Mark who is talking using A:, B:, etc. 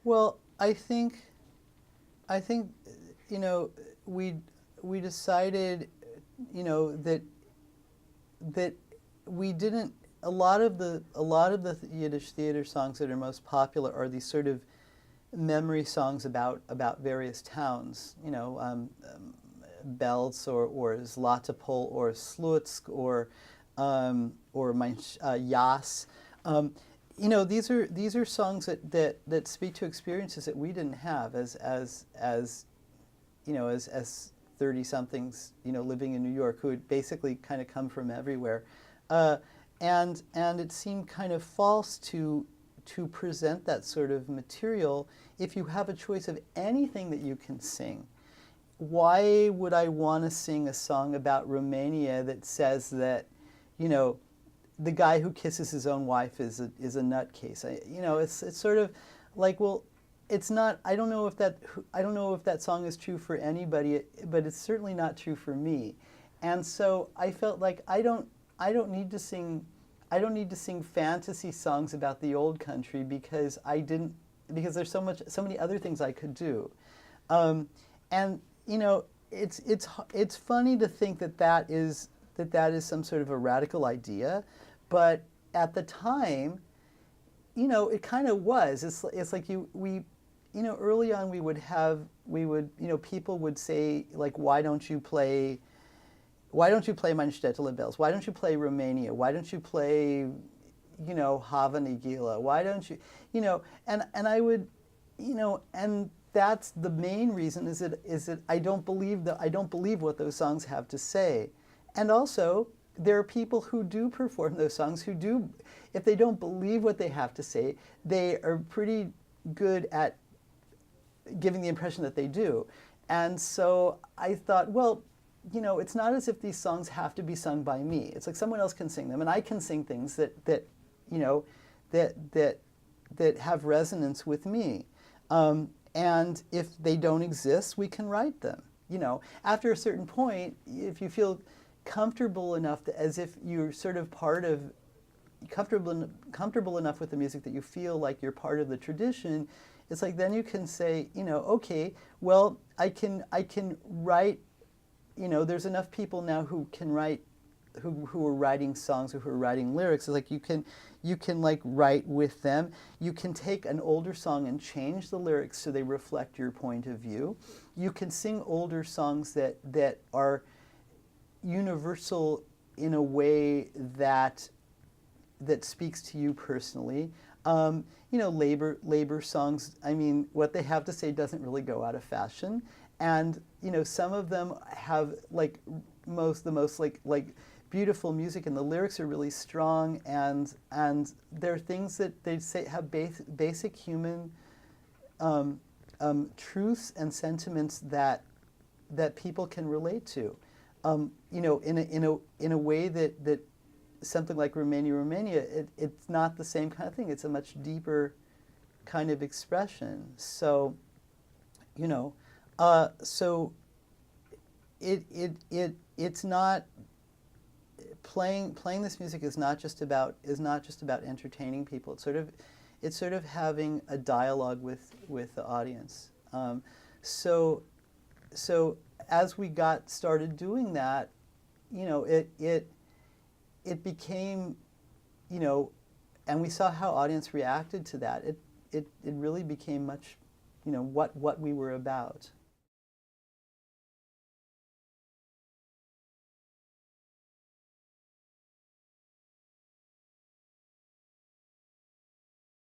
A: Well, I think, you know, we we decided, you know, that we didn't. A lot of the Yiddish theater songs that are most popular are these sort of memory songs about various towns. You know, Belz or Zlatopol or Slutsk or mein, Yas. Um, you know, these are songs that speak to experiences that we didn't have as you know, as 30 somethings, you know, living in New York, who had basically kind of come from everywhere. Uh, and it seemed kind of false to present that sort of material if you have a choice of anything that you can sing. Why would I want to sing a song about Romania that says that, you know, the guy who kisses his own wife is a nutcase? You know, it's sort of like, well, it's not. I don't know if that song is true for anybody, but it's certainly not true for me. And so I felt like I don't need to sing I don't need to sing fantasy songs about the old country because there's so many other things I could do. And you know, it's funny to think that is some sort of a radical idea, but at the time, you know, it kind of was. It's like you know, early on you know, people would say like, why don't you play Mein Städtele Bells? Why don't you play Romania? Why don't you play, you know, Hava Nagila? Why don't you, you know, and I would, you know, and that's the main reason is that I don't believe what those songs have to say. And also, there are people who do perform those songs who do, if they don't believe what they have to say, they are pretty good at giving the impression that they do. And so I thought, well, you know, it's not as if these songs have to be sung by me. It's like someone else can sing them, and I can sing things that you know, that have resonance with me. And if they don't exist, we can write them. You know, after a certain point, if you feel comfortable enough, as if you're sort of comfortable enough with the music that you feel like you're part of the tradition, it's like then you can say, you know, okay, well, I can write. You know, there's enough people now who can write, who are writing songs, who are writing lyrics. It's like you can like write with them. You can take an older song and change the lyrics so they reflect your point of view. You can sing older songs that are universal in a way that speaks to you personally. You know, labor songs. I mean, what they have to say doesn't really go out of fashion. And you know, some of them have like the most like beautiful music, and the lyrics are really strong, and there are things that they say have basic human truths and sentiments that people can relate to. You know, in a way that something like Romania, it's not the same kind of thing. It's a much deeper kind of expression. So, you know. So it's not playing this music is not just about entertaining people. It's sort of having a dialogue with the audience. So as we got started doing that, you know, it became, you know, and we saw how audience reacted to that. It really became much, you know, what we were about.